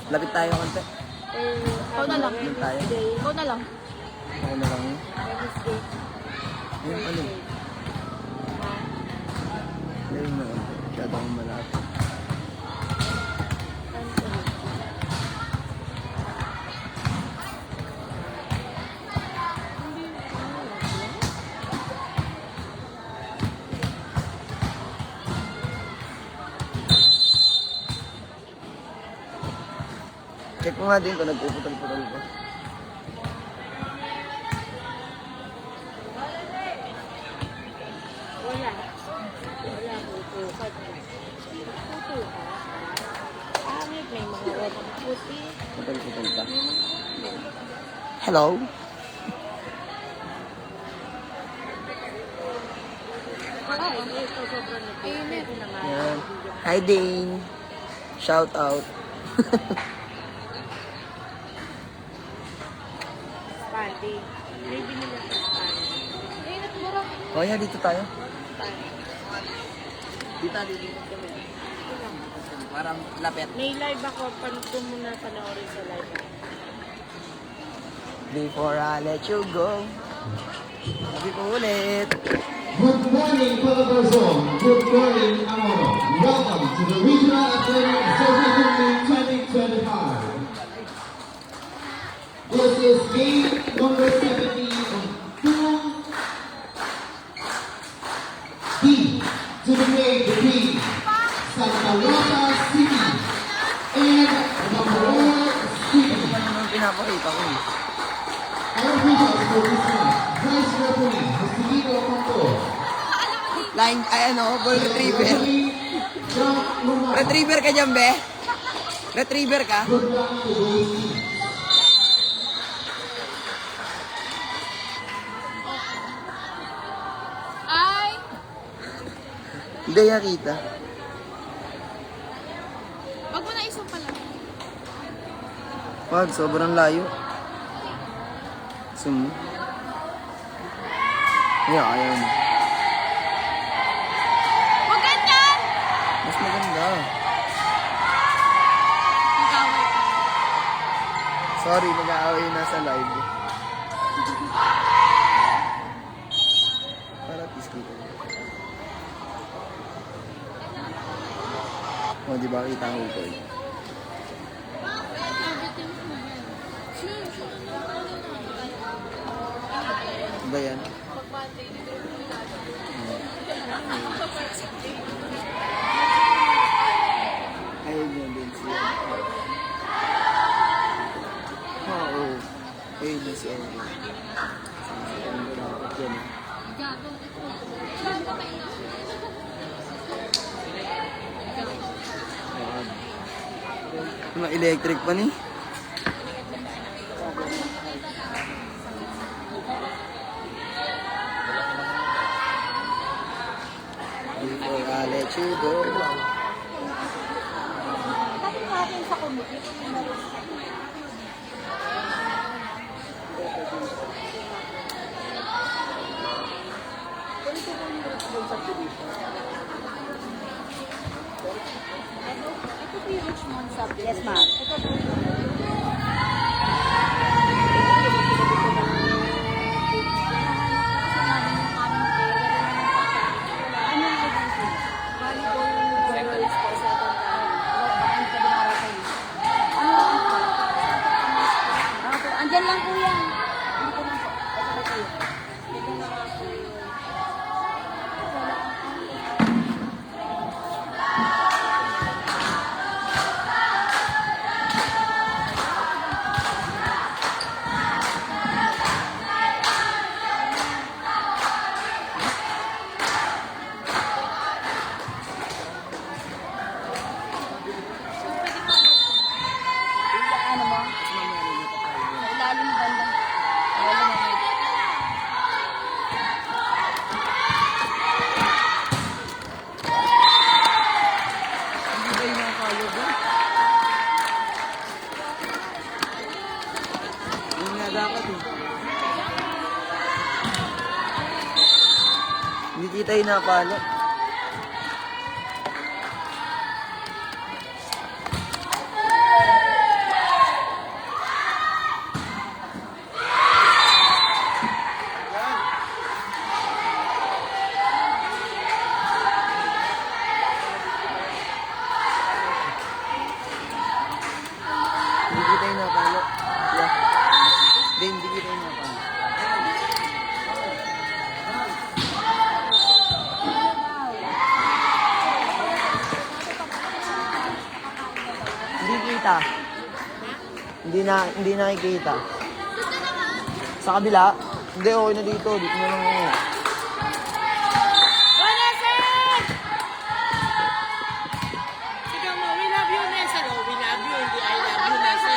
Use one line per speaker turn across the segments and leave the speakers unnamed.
Lapit tayo konti.
Ikaw na lang.
Lapit tayo.
Ikaw na lang.
Ako na lang yun. Ayun, ano? Ayun na konti. Masyado akong malapit. Check mo nga din kung nagpuputol-putol ko.
Wala. Wala. Putukat. Putukat. Pangit. May mga walang puti.
Putol-putol ka. Hello?
Ay, ito sobrang nag-init.
Yan. Hi, Dane. Shout out.
Pandi. May binili sa pandi. Init mo rin.
O, yeah, dito tayo. Dito, dito. Parang lapit.
May live ako. Doon mo na panoorin sa live.
Before I let you go. Sabi ko ulit.
Good morning, Calabarzon. Good morning, Amoro. Welcome to the Regional Athletic Association Meet 2025. This is game number 70 of 2D to be made between Santa Rosa City and Bacoor City.
Ano naman pinapakita ko eh.
Our officials for this match, Vice Referee, Mr. Lino Campo.
Line, ay ano, ball retriever.
Referee, Frank Lumar.
Retriever ka dyan, be? Retriever ka?
Good luck to both teams.
Ay!
Hindi nakita.
Wag mo na isang pala.
Wag, sobrang layo. Gusto mo? Yeah, ayaw mo.
Wag ganyan!
Mas maganda.
Nag-away ka.
Sorry, nag-aaway na sa live. Para peace kita. O, di ba kita ang utoy? Ano ba yan? Ayaw niya din siya. Oo. Ayaw niya siya. Ang dapat yan. Mga electric pa ni. Before I let you go.
Tapos natin sa committee. Ito po yung Richmond subject. Yes, ma'am. Ito po andyan lang po yan. Dito lang po. Ito po. Dito lang po. Ano mo? Sa ilalim banda. Wala mo.
Hindi ba yung mga kaya ba? Yun nga dapat eh. Hindi kita yung napalo. nakikita. Hindi nakikita. Sa kabila? Hindi, okay na dito. Dito na lang ako.
Sige mo, we love you, Nessa. No, we love you, hindi I love you, Nessa.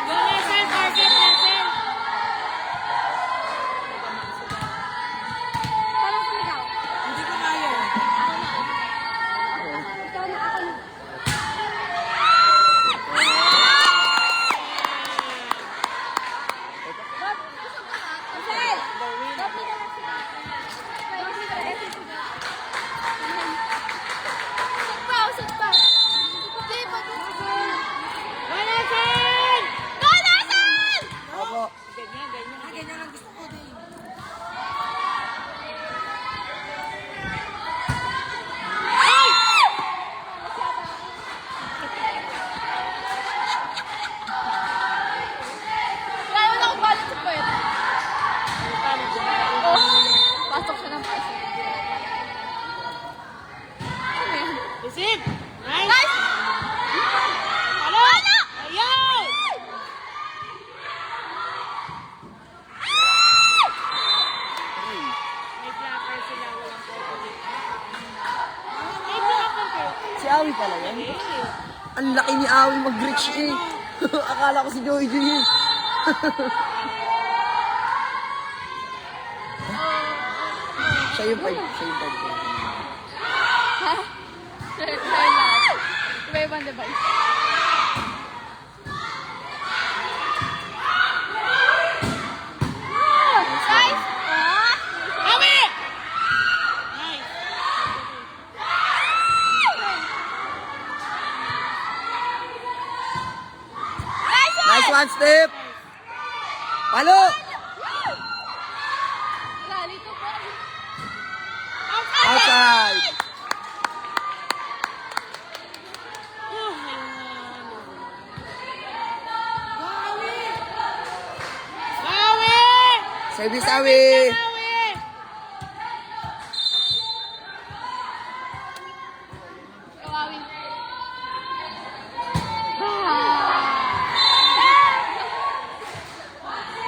Go, Nessa, target, Nessa.
Parang sumigaw.
Hindi ko kaya.
Ikaw na ako. Marcel! Copy na lang sila. Copy na lang sila. Usap pa. Hindi, pag-usap.
Go, Nessa!
Go, Nathan!
Opo.
Ganyan, ganyan. Ganyan lang gusto ko din.
Kaya wala akong balance sa puwet. Oh, pasok siya ng pasok. Ano yan?
Isip! Nice!
Nice!
Ano? Ayaw! May blocker sila, walang photo dito. May blocker kayo.
Si Awi pala yan. Ang laki ni Awi mag-reach eh. Akala ko si Joey G eh. Siya yung 5. Siya yung 5.
Ha? Share lahat. Iba-ibang device. Guys!
Awi! Nice!
Nice one, Step! Palo!
Lalito po.
Outside!
Awi!
Service Awi!
Awi!
Kawawin.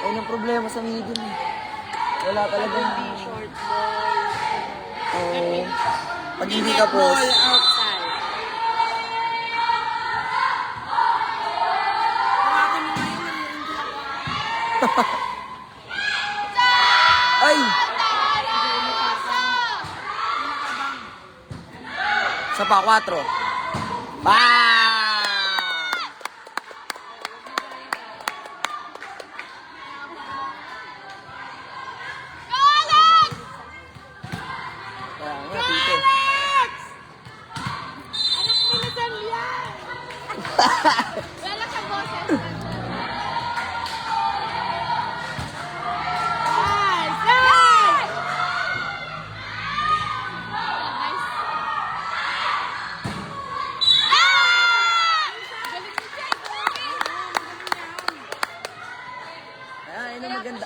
Ayun ang problema sa medium eh. Wala talagang...
Short ball.
Oo. Pag hindi ka
Ball
post.
outside. Hawakan mo ngayon, nandun ako.
Ay! Sa pa, 4. Bang! Kaya nga, tito.
Anak nila Dalian!
Wala ka boses.
Nice! Nice!
Nice. Galing ni Jay.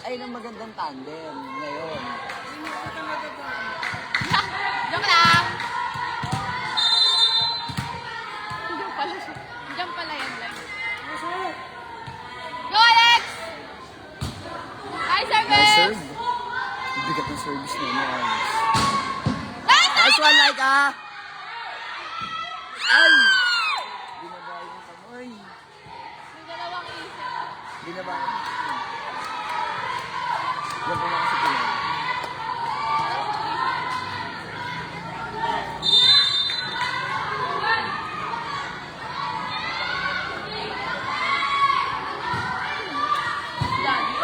Ayun ang magandang tandem ngayon.
Joke lang. Diyan pala siya. Diyan pala yan lang. Go, Alex! Hi,
Nice
service!
serve. Bigat ng service na niya.
Nice!
Nice one, Laika! Ay! Binaba yung kamay.
May dalawang isip.
Binaba yung kamay. Yan po na kasi pinag.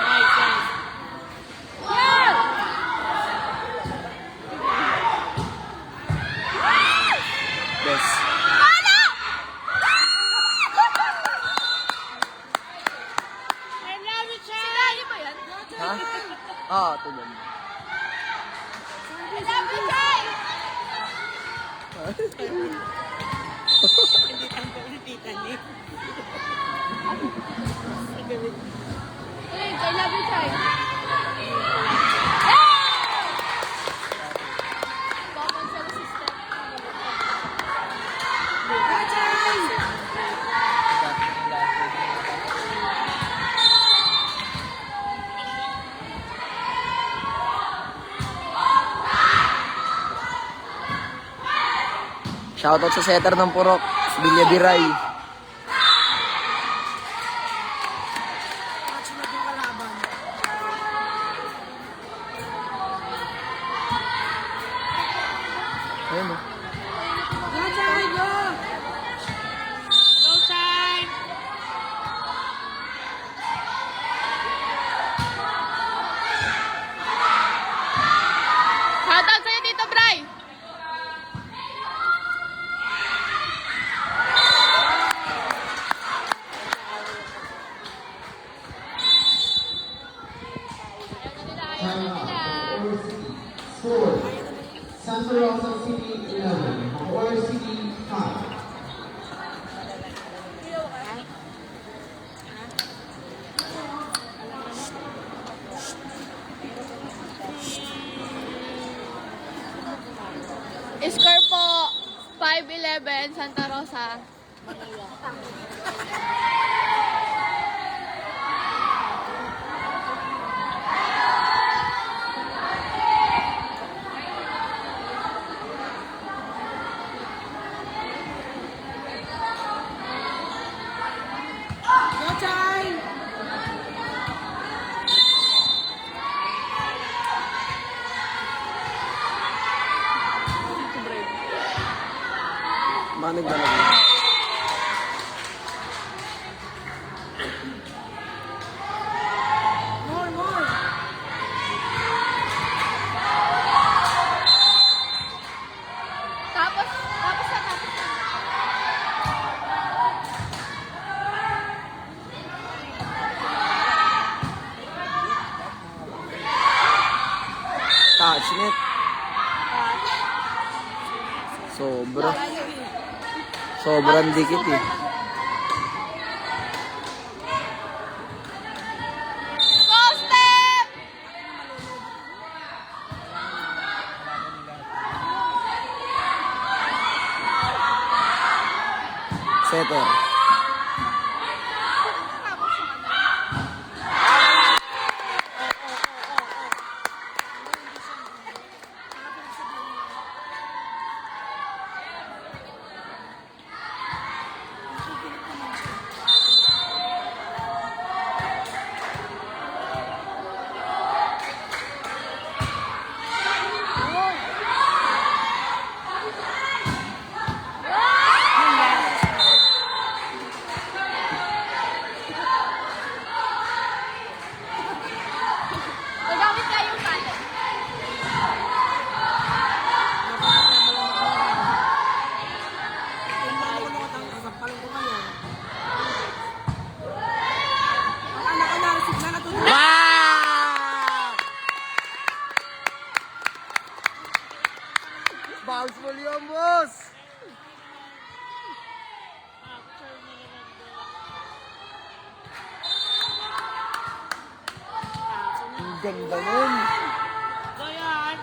Nice, nice.
Best.
I love you, Chay!
Sinali ba yan?
Ha? Ah, tulad.
I love you, Jay!
Hindi tanto ulitan eh.
I love you, Chai. Common cell system.
Shoutout sa setter ng Purok, si Bilya Biray. Ayun o.
No time!
Shoutout sa'yo, Tito Bray.
Time out. Or City. Score. Santa Rosa City 11. Or City 5.
Score po, 5-11, Santa Rosa.
No time!
Manig na lang.
More, more!
Tapos na.
Touch net. Sobrang dikit eh.
Go, Step!
Setter.
Nagamit ka yung pattern.
Bounce ball yun, boss! Ang ganda nun.
Go yan!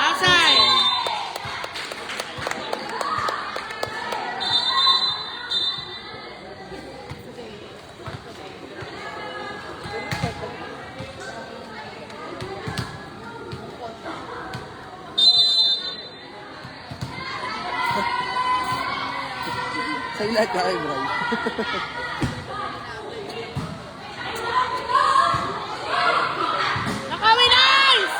Outside!
Sa'yo lahat ka kay Bray.
Nakawi, nice!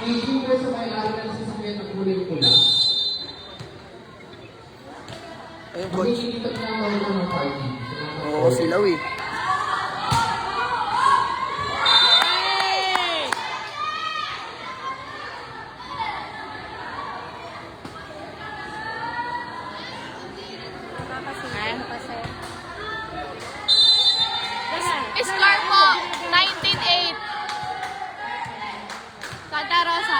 issue po sa may-ari ng sasakyan ng kulay pula.
Ayun, coach.
Makikita na naman ng party.
Oo, silaw eh.
Hey!
Ano pa sir?
Score po, 19-8. Santa Rosa.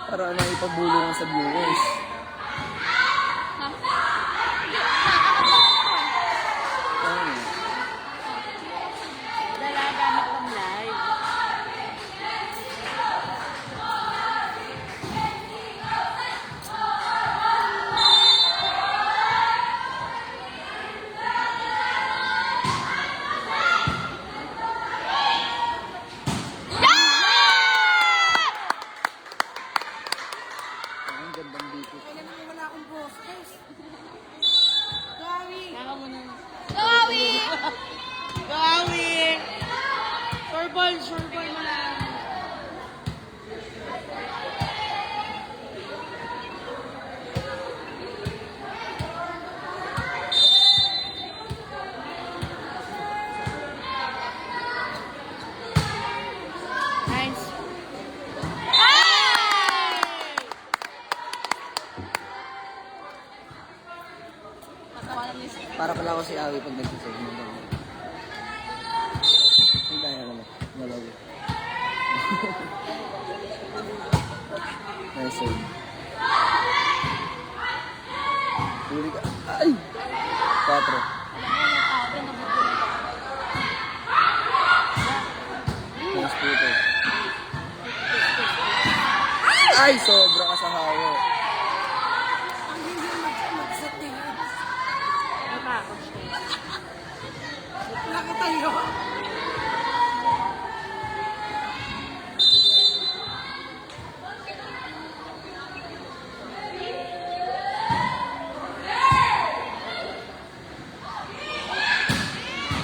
Para ano ipabulong sa viewers. Ayun.
Dalaga na pang live.
Ang gandang dito.
Kaka mo na.
Gawi!
Gawi! Sure ball mo lang. Nice.
Para pala ako si Awi pag nag-save mo. Ay, kaya naman. Malawi. Nice save. Huli ka. Ay! 4. Nice puto. Ay! Sobra ka sa hawa.
Natakot siya.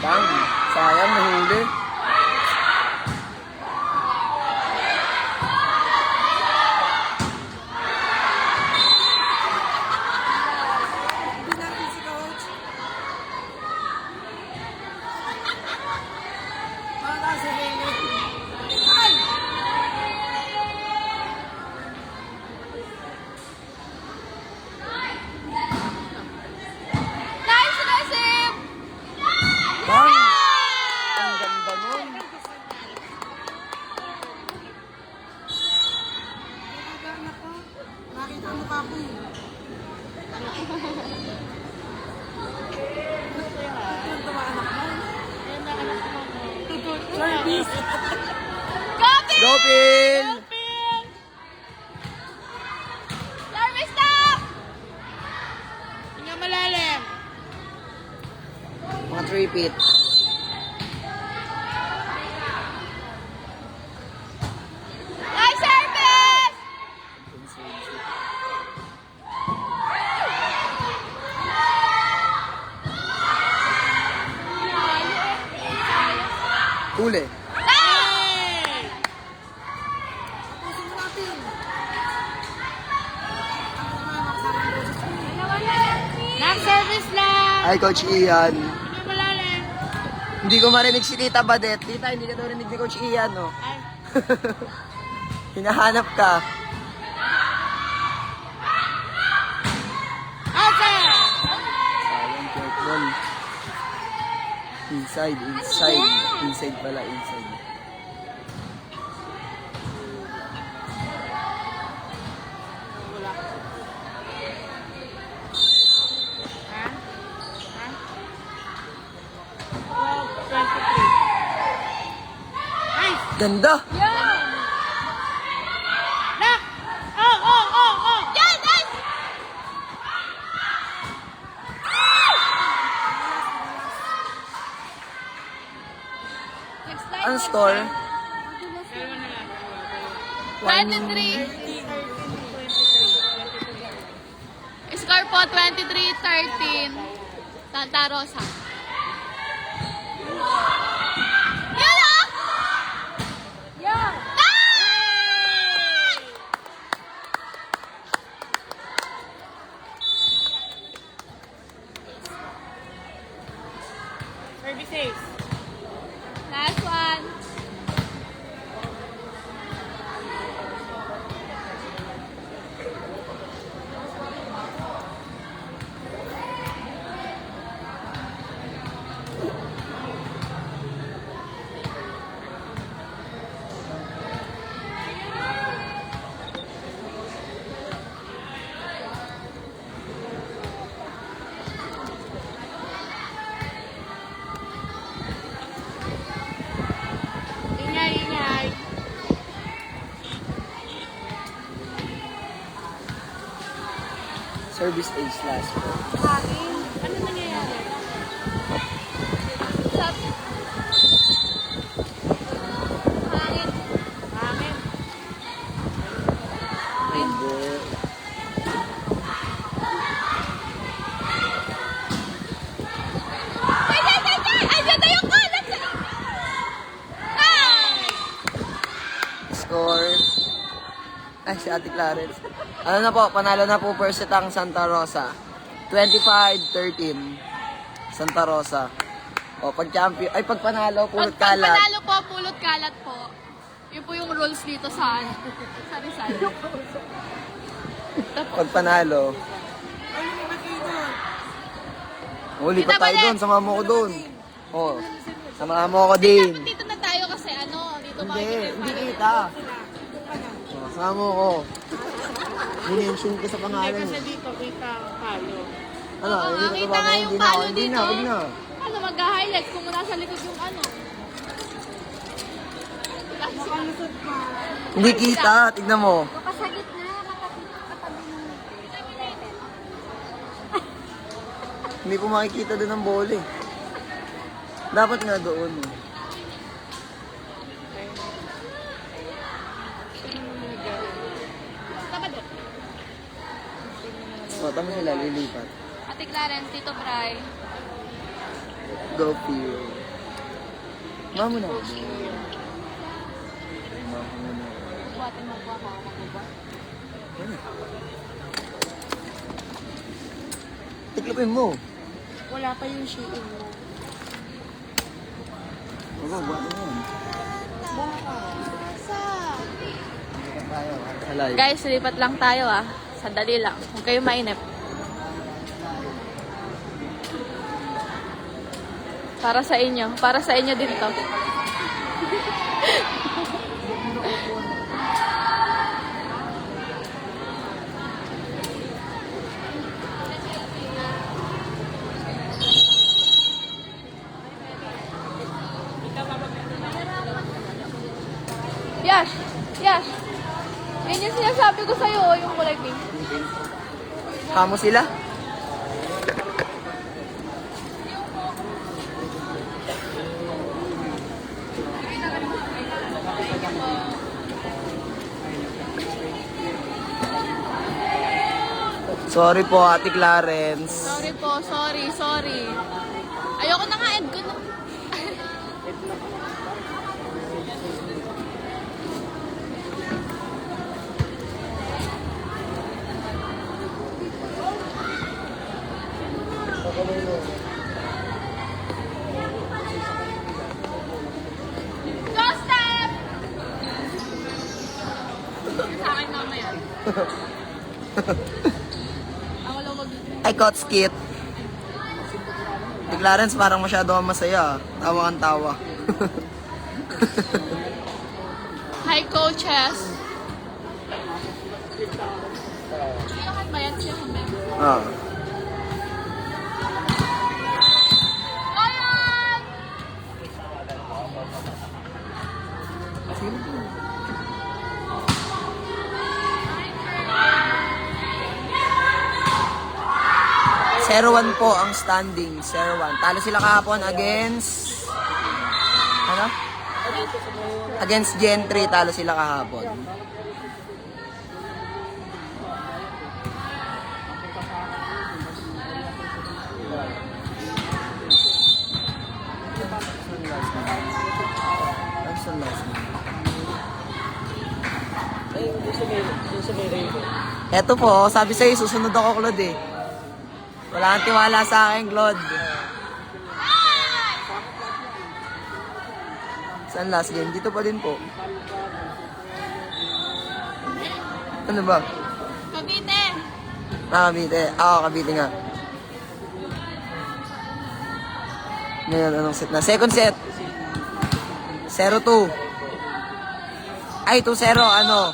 Bang! Sayang, nahuli.
Nice receive!
Bang! Ang ganda nun.
Nakita mo pa ako eh. Tuwa anak mo.
Ayun na anak mo.
Service.
Gabi!
Go, Phil!
Service stop!
Hinga malalim.
Mga 3 feet.
Nice service!
Huli.
Hey!
Pusin mo natin.
Next service lang.
Ay, Coach Ian.
Hinga malalim.
Hindi ko marinig si Tita Badet. Tita, hindi ka daw rinig ni Coach Ian, no?
Ay.
Hinahanap ka.
Outside!
Sayang, Kurt ball. Inside. Inside pala, inside.
Ha? Ha? 12, 23. Nice!
Ganda!
Lock! Oh!
Yan! Nice! Next line.
Ang score?
Dalawa na lang.
23. Score po 23-13. Santa Rosa. Yan ah!
Yeah!
Ah! Last one. Ingay, ingay.
Service ace last ball.
Ano nangyayari? Stop. Hangin. Hangin.
Hindi.
Andiyan na yung kalat sa... Ah!
Score. Ay, si Ate Clarence. Ano na po, panalo na po first set ang Santa Rosa. 25-13. Santa Rosa. O, pag champion, ay pag panalo, pulot
Pag
kalat.
panalo po, pulot kalat po. Yun po yung rules dito sa Rizal.
Pag panalo. Huli pa
Kita
tayo
ba
doon, sama mo ko doon. O, sama mo ko din.
Dapat dito na tayo kasi dito
Hindi kita. O, sama mo ko. Minention ko sa pangalan.
Kasi dito kita ang palo.
Ano,
Oo,
hindi na
kita
trabaho,
nga yung
hindi na,
palo
hindi
dito.
na, huwag na.
Ano, mag-highlight kung nasa likod yung ano.
Makalusot pa.
Hindi kita, tignan mo.
Baka sa gitna, katabi ng...
Hindi ko makikita doon ang bola eh. Dapat nga doon.
Tama doon.
O, tama sila, lilipat.
Ate Clarence, Tito Bray.
Go field. Mamo na. Mamo na.
Buhatin mo po ako. Maguba.
Tiklopin mo.
Wala pa yung shiin mo.
Huwag, buhatin mo. Lipat tayo. Halay.
Guys, lipat lang tayo Sandali lang. Huwag kayo mainip. Para sa inyo. Para sa inyo din to. Yash! Yash! Yan yung sinasabi ko sa'yo, yung kulay pink.
Kamo sila? Sorry po, Ate Clarence.
Sorry po, sorry. Ayoko na nga, Ed ko na. Go, step! Sa akin mamaya. Ako lang
Ay, Coach Kit. Ate Clarence, parang masyado kang masaya. Tawa kang tawa.
Hi, coaches. Siyakan ba yan? Siyakan ba yan?
Ah.
Ayan!
0-1 po ang standing. 0-1. Talo sila kahapon against... Ano? Against Gen 3, talo sila kahapon. Eto po, sabi sa'yo, susunod ako, Claude eh. Wala kang tiwala sa akin, Claude. Saan last game? Dito pa din po. Ano ba?
Cavite!
Cavite. Oo, Cavite nga. Ngayon, anong set na? Second set. 0-2. Ay, 2-0. Ano?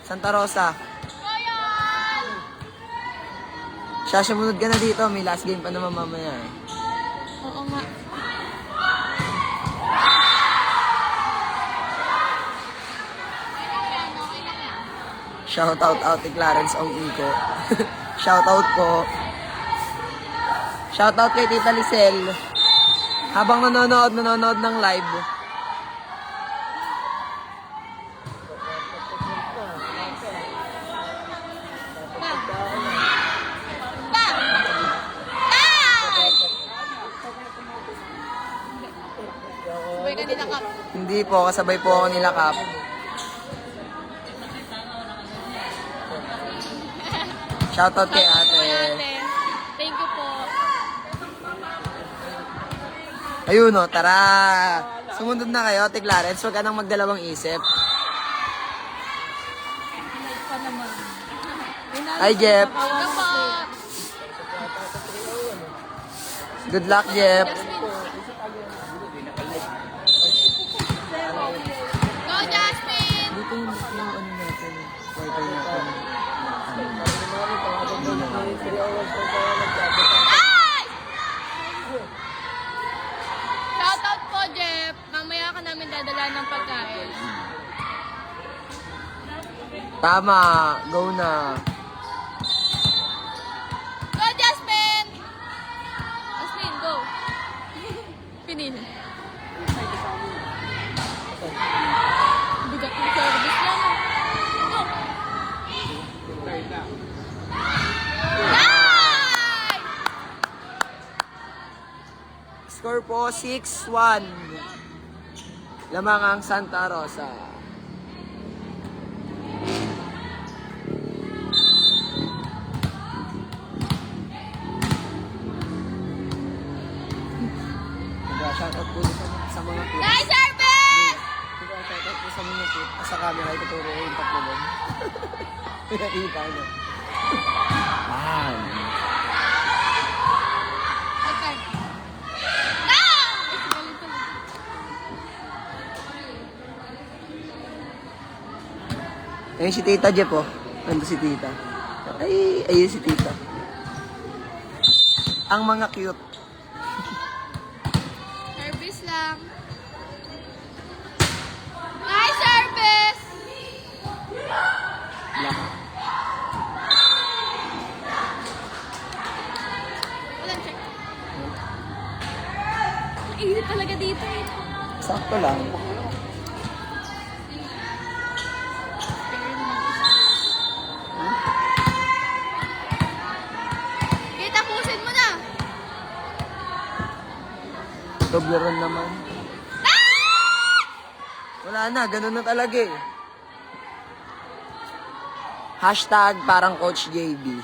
Santa Rosa. Siya, sumunod ka na dito. May last game pa naman mamaya.
Oo nga.
Shoutout out kay Clarence Ong Iko. Shoutout po. Shoutout kay Tita Lisel. Habang nanonood ng live.
Sabay ka nila, Kap.
Hindi po, kasabay po ako nila Kap. Shoutout kay ate.
Thank you po.
Ayun o, tara. Sumunod na kayo, Ate Clarence. Huwag ka nang magdalawang isip. Hi, Jeff.
Thank you po.
Good luck, Jeff.
Go, Jasmine!
Dito yung ano natin. Wifi natin.
Ay! Shoutout po, Jeff. Mamaya ka namin dadala ng pagkain.
Tama. Go na.
Go, Jasmine! Jasmine, go. Pinin. Bigat ng service lang. Go. Nice!
Score po 6-1. Lamang ang Santa Rosa. Shoutout po sa mga po.
Nice service!
Shoutout po sa mga po. Sa camera, ituturo yung tatlo doon. Nakita nyo. Man.
Okay. Nice!
Ayun si Tita Jeff, oh. Nandun si Tita. Ay, ayun si Tita. Ang mga cute.
Service lang. Nice service!
Black.
Walang check. Ang init talaga dito eh.
Sakto lang.
Kita, pusin mo na.
Dobleron naman. Wala na, ganun na talaga eh. Hashtag parang Coach JB.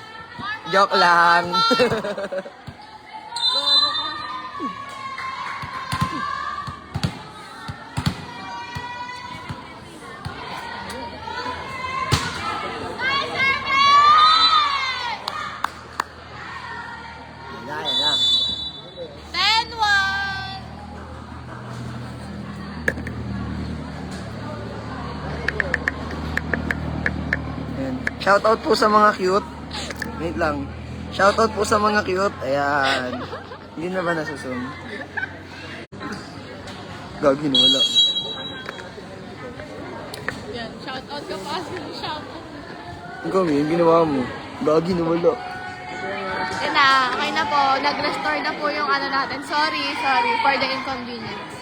Joke lang. Yan na.
10-1!
Ayan. Shoutout po sa mga cute. Wait lang. Shoutout po sa mga cute. Ayan. Hindi na ba nasusun? Gagi na wala.
Yan, shoutout ka pa. Shoutout.
Ikaw, yung ginawa mo. Gagi na wala.
Yan na, okay na po. Nag-restore na po yung ano natin. Sorry for the inconvenience.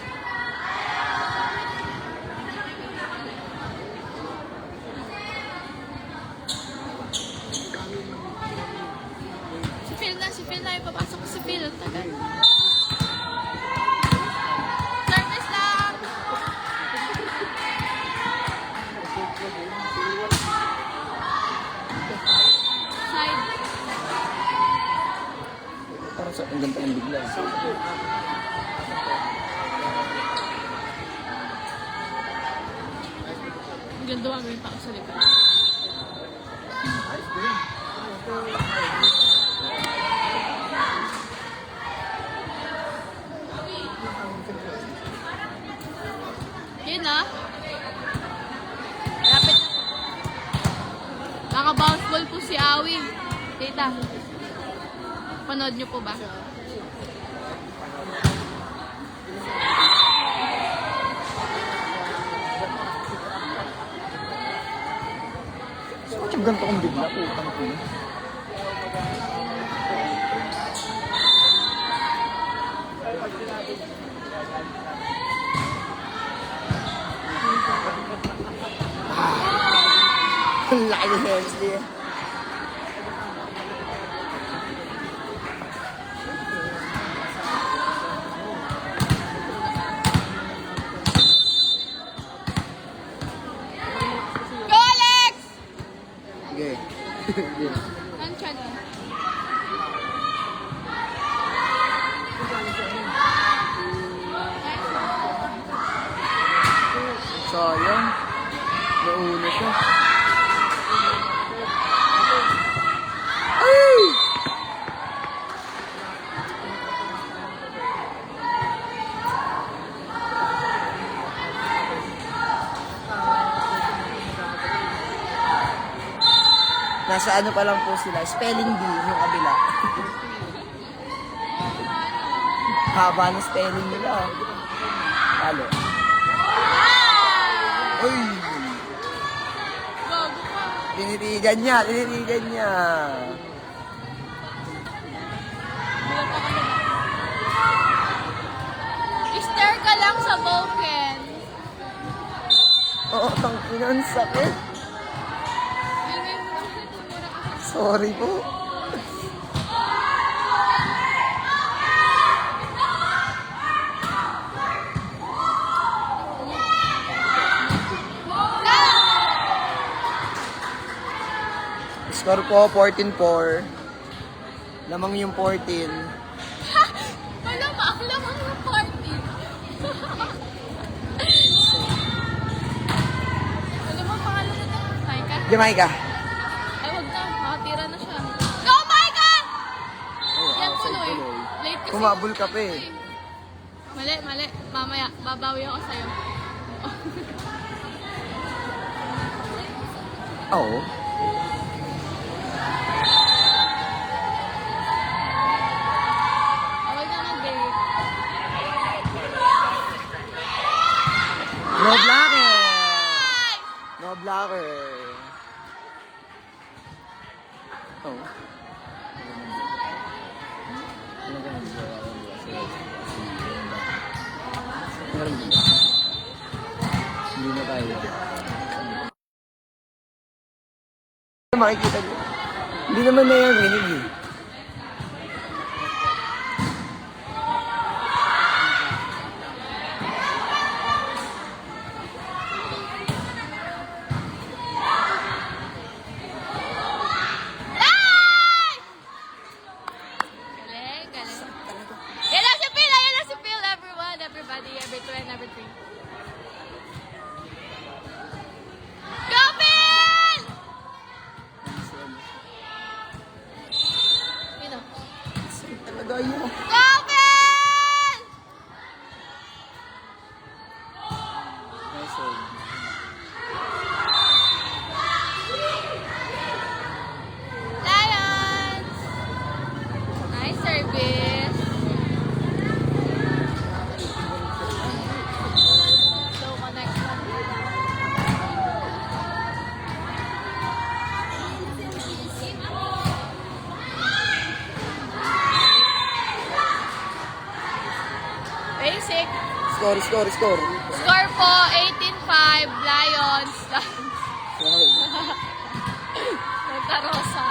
Si Phil na. Ipapasok ko si Phil. Tagal. Service lang! Side.
Parang ang ganda ng bigla.
biglang dumami yung tao sa likod. Yun na. Lapit na. Naka-bounce ball po si Awi. Tita. Panood niyo po ba?
Bakit yung ganito kong bigla? Putang ko. Ang laki ni Hensley.
Go, Alex!
Okay.
Nandiyan.
Sayang. Nauna siya. Ay! Nasa ano pa lang po sila, spelling bee yung kabila. Haba ng spelling nila. Halo. Uy!
Bago pa.
Tinitigan niya, tinitigan niya.
I-stare ka lang sa Boken.
Oo, tangina, ang sakit.
Ingay mo kasi tumira ka.
Sorry po. Score po, 14-4. Lamang yung 14.
Wala, maaklamang yung party. Ano mo pangalan na ito? Maika?
Jamaica.
Ay, wag na. Makatira na siya. Go, Maika! Yan tuloy. Late kasi.
Kumabol ka pa eh.
Mali, mali. Mamaya, babawi ako sa'yo.
Oo.
Awag na mag-break.
No blocker! No blocker. Oh. Hindi na tayo. Makikita niyo. Hindi naman na yan rinig eh.
Galing, galing. Yan lang si Phil! Yan lang si Phil, everyone, everybody, every two and every three. Go, Phil! Yun o.
Talaga yun.
Go, Phil!
Nice one.
Lions! Nice service. Slow connection. Basic.
Score, score, score.
Score po, 18-5, Lions. Santa Rosa.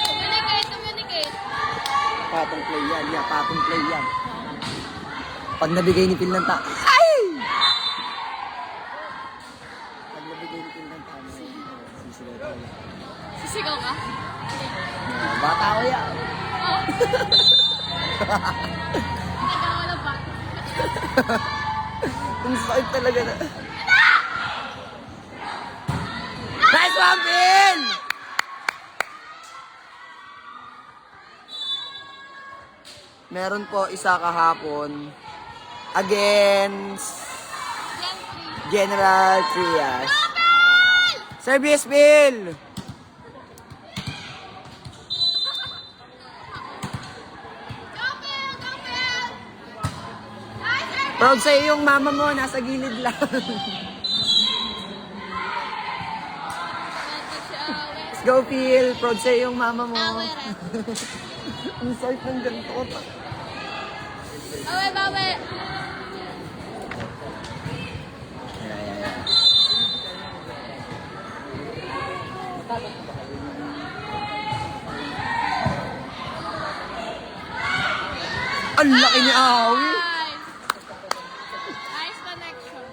Communicate, communicate.
Patong play yan. Yeah, patong play yan. Pag nabigay ni Phil ng ta... Ay!
Sigaw ka?
Bata ko yan.
Oo. Nagawa na ba?
Ang sakit talaga na. Nice one, Phil! Meron po isa kahapon against General Trias. Service, Phil! Proud sa'yo yung mama mo, nasa gilid lang. Let's go, Phil. Proud sa'yo yung mama mo. Ang sakit ng ganito ko pa.
Awe, bawe.
Ang laki ni Awi.
Nice. Nice connection.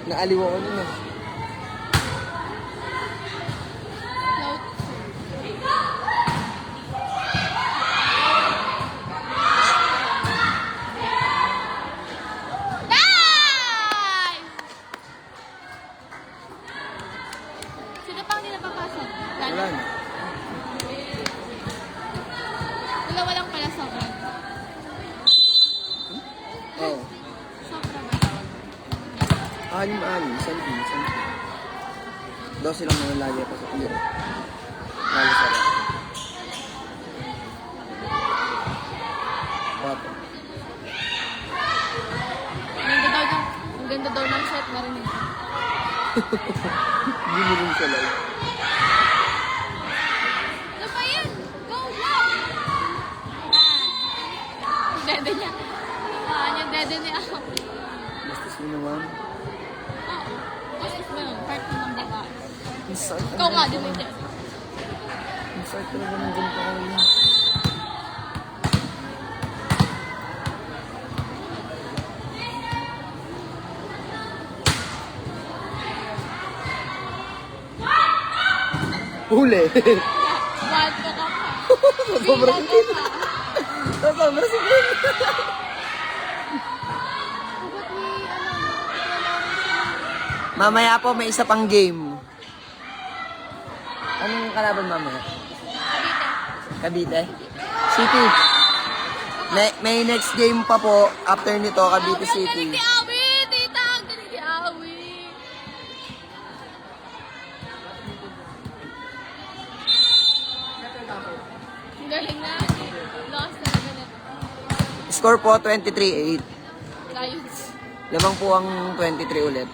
Naaliw ako nun ah.
Nice! Sino pang hindi napapasok?
Wala na.
Dalawa lang pala sobrang.
Oo.
Sobra ba?
Anim. Santi. Daw silang manalagi pa sa kulit. Lalo sa rin. Bato.
Ang ganda daw ng set na rin.
Hindi mo rin siya live.
Ano pa yan? Go, go! Yung dede niya. Yung dede niya.
Bastos mo naman.
Gusto mo yun? Part mo ng babae.
Ang sakit.
Ikaw nga, din mo dede.
Ang sakit talaga ng ganito ko rin. Huli.
Bad ka pa.
Sobrang
Bilang
sakit.
ka pa.
Sobrang sakit. Mamaya po may isa pang game. Anong kalaban mamaya? Cavite. City. May next game pa po after nito, Cavite City.
Ang galing ni Awi! Tita, ang galing ni Awi! Ang galing na. Lost talaga na.
Score po 23-8.
Lions.
Lamang po ang 23 ulit.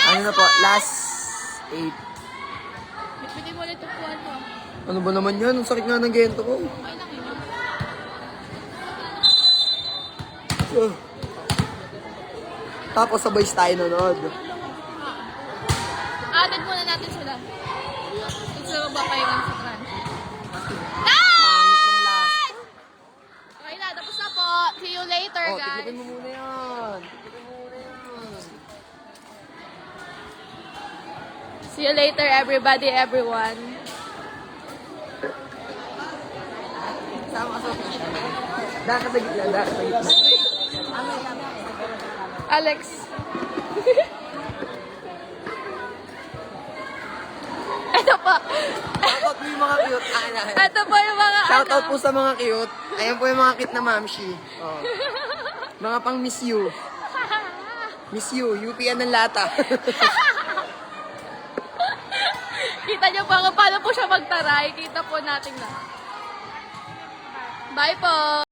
Ano na po? Last 8.
Bitbitin mo ulit yung puwan mo.
Ano ba naman yan? Ang sakit nga ng gento ko.
Okay na kayo.
Tapos sabay tayo nanood.
Added muna natin sila. Ito magpapahingan sa crunch.
Pangit ng last.
Okay na, tapos na po. See you later,
Oh,
guys.
tiklopin mo muna yan. Tiklopin mo muna yan.
See you later, everybody, everyone.
Sama sa Daka sa gitna, daka sa gitna.
Alex. Ito po.
Shoutout po yung mga cute.
Ito po yung mga
Shoutout po sa mga cute. Ayan po yung mga cute na mamshi. Oh. Mga pang miss you. Miss you, UPN ng lata.
Kita niyo pa paano po siya magtaray. Kita po natin na. Bye po.